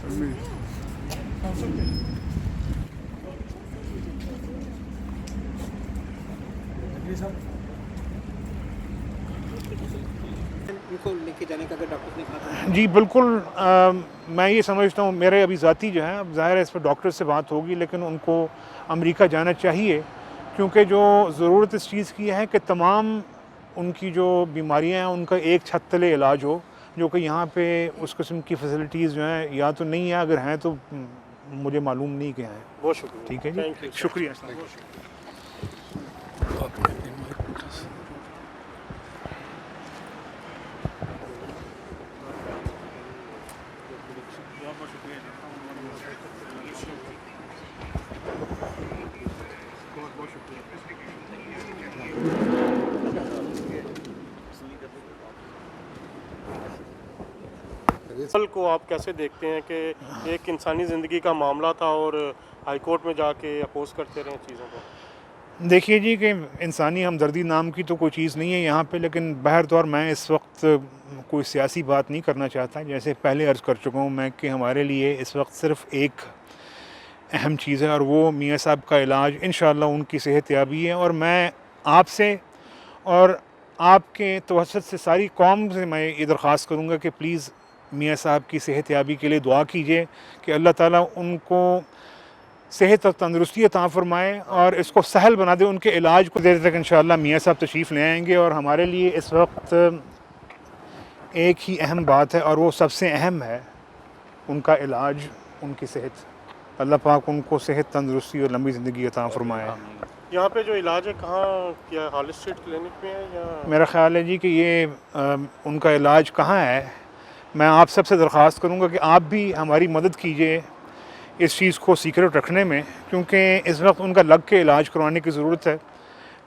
इनको लेके जाने का अगर डॉक्टर ने कहा जी बिल्कुल। मैं ये समझता हूँ, मेरे अभी ज़ाती जो है, अब ज़ाहिर है इस पर डॉक्टर से बात होगी, लेकिन उनको अमेरिका जाना चाहिए, क्योंकि जो ज़रूरत इस चीज़ की है कि तमाम उनकी जो बीमारियां हैं उनका एक छत तले इलाज हो, जो कि यहाँ पे उस किस्म की फैसिलिटीज़ जो हैं या तो नहीं है, अगर हैं तो मुझे मालूम नहीं कि हैं। बहुत शुक्रिया। ठीक है जी, थैंक यू। शुक्रिया। कल को आप कैसे देखते हैं कि एक इंसानी ज़िंदगी का मामला था और हाई कोर्ट में जाके अपोज करते रहे चीज़ों को? देखिए जी कि इंसानी हमदर्दी नाम की तो कोई चीज़ नहीं है यहाँ पे, लेकिन बहर तौर मैं इस वक्त कोई सियासी बात नहीं करना चाहता। जैसे पहले अर्ज़ कर चुका हूँ मैं कि हमारे लिए इस वक्त सिर्फ़ एक अहम चीज़ है, और वो मियाँ साहब का इलाज, इंशाअल्लाह उनकी सेहत याबी है। और मैं आपसे और आपके तवस्सुत से सारी कौम से मैं ये दरख्वास्त करूँगा कि प्लीज़ मियाँ साहब की सेहत याबी के लिए दुआ कीजिए कि अल्लाह ताला उनको सेहत और तंदरुस्ती अता फ़रमाए और इसको सहल बना दे। उनके इलाज को देर तक इंशाअल्लाह मियाँ साहब तशरीफ़ ले आएंगे। और हमारे लिए इस वक्त एक ही अहम बात है, और वो सबसे अहम है उनका इलाज, उनकी सेहत। अल्लाह पाक उनको सेहत, तंदरुस्ती और लंबी ज़िंदगी अता फ़रमाए। यहाँ पे जो इलाज है कहाँ, क्या हॉल स्ट्रीट क्लिनिक में है या? मेरा ख़्याल है जी कि ये उनका इलाज कहाँ है। मैं आप सबसे दरख्वास्त करूँगा कि आप भी हमारी मदद कीजिए इस चीज़ को सीक्रेट रखने में, क्योंकि इस वक्त उनका लग के इलाज करवाने की ज़रूरत है।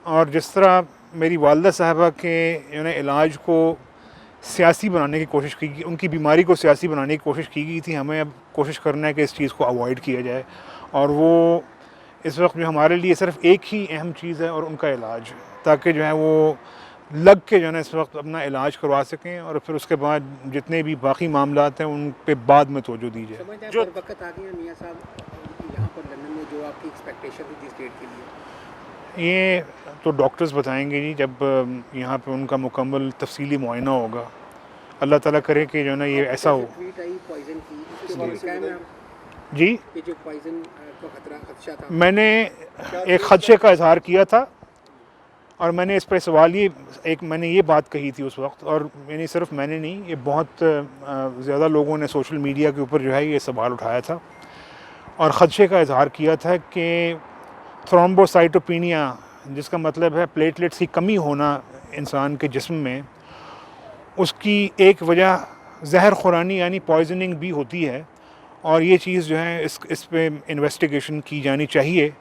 और जिस तरह मेरी वालदा साहबा के जो है इलाज को सियासी बनाने की कोशिश की गई, उनकी बीमारी को सियासी बनाने की कोशिश की गई थी, हमें अब कोशिश करना है कि इस चीज़ को अवॉइड किया जाए। और वो इस वक्त जो हमारे लिए सिर्फ़ एक ही अहम चीज़ है, और उनका इलाज, ताकि जो है वो लग के जो है ना इस वक्त अपना इलाज करवा सकें, और फिर उसके बाद जितने भी बाकी मामलात हैं उन पे बाद में तवज्जो दी जाए। समझते हैं जो- पर वक्त आ गया मियाँ साहब यहाँ पर लंदन में जो आपकी एक्सपेक्टेशन थी जिस डेट के लिए? ये तो डॉक्टर्स बताएंगे जी, जब यहाँ पे उनका मुकम्मल तफसीली मुआयना होगा। अल्लाह ताला करे कि जो है ना ये ऐसा हो। ट्वीट आई पॉइजन की, इसके बारे में क्या है आप जी, ये जो पॉइजन का खदशा था? मैंने एक खदशे का इजहार किया था, और मैंने इस पर सवाल मैंने ये बात कही थी उस वक्त, और यानी सिर्फ मैंने नहीं, ये बहुत ज़्यादा लोगों ने सोशल मीडिया के ऊपर जो है ये सवाल उठाया था, और खदशे का इजहार किया था कि थ्रोम्बोसाइटोपिनिया, जिसका मतलब है प्लेटलेट्स की कमी होना इंसान के जिस्म में, उसकी एक वजह जहर खुरानी यानी पॉइजनिंग भी होती है। और ये चीज़ जो है इस पे इन्वेस्टिगेशन की जानी चाहिए।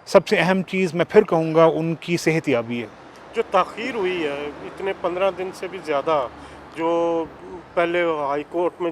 सबसे अहम चीज़ मैं फिर कहूँगा उनकी सेहत याबी है। जो ताख़ीर हुई है इतने 15 दिन से भी ज़्यादा, जो पहले हाई कोर्ट में